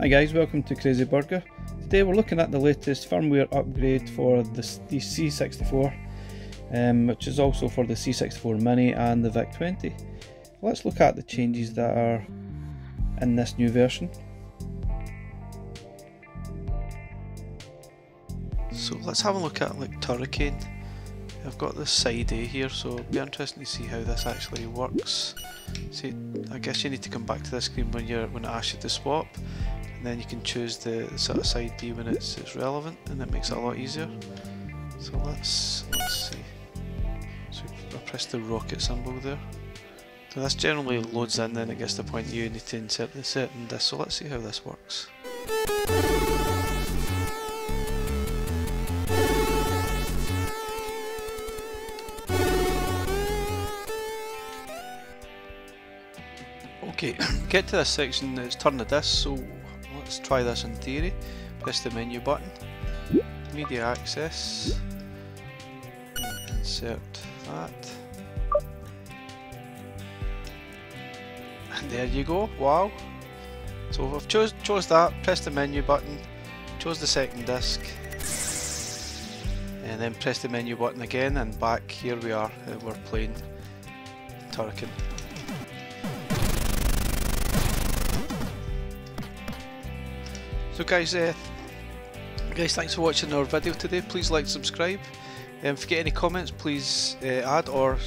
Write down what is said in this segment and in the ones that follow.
Hi guys, welcome to Crazy Burger. Today we're looking at the latest firmware upgrade for the C64, which is also for the C64 Mini and the VIC20. Let's look at the changes that are in this new version. So let's have a look at Cade. I've got this side A here, so it'll be interesting to see how this actually works. See, I guess you need to come back to this screen when it asks you to swap, and then you can choose the sort of side B when it's relevant, and it makes it a lot easier. So let's see. So I press the rocket symbol there. So this generally loads in, then it gets to the point you need to insert the certain disk. So let's see how this works. Okay, get to this section that's turn the disk, so let's try this in theory. Press the menu button, media access, insert that, and there you go, wow. So if I've chose that, press the menu button, chose the second disk, and then press the menu button again, and back here we are, we're playing Turrican. So guys, thanks for watching our video today. Please like, subscribe. If you get any comments, please add to our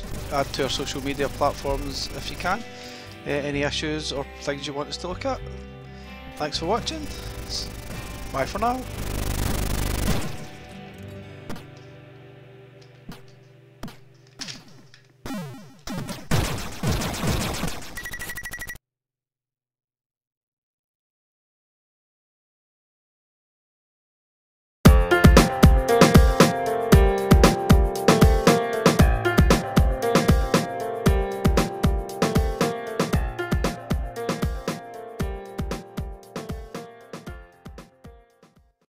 social media platforms if you can. Any issues or things you want us to look at. Thanks for watching. Bye for now.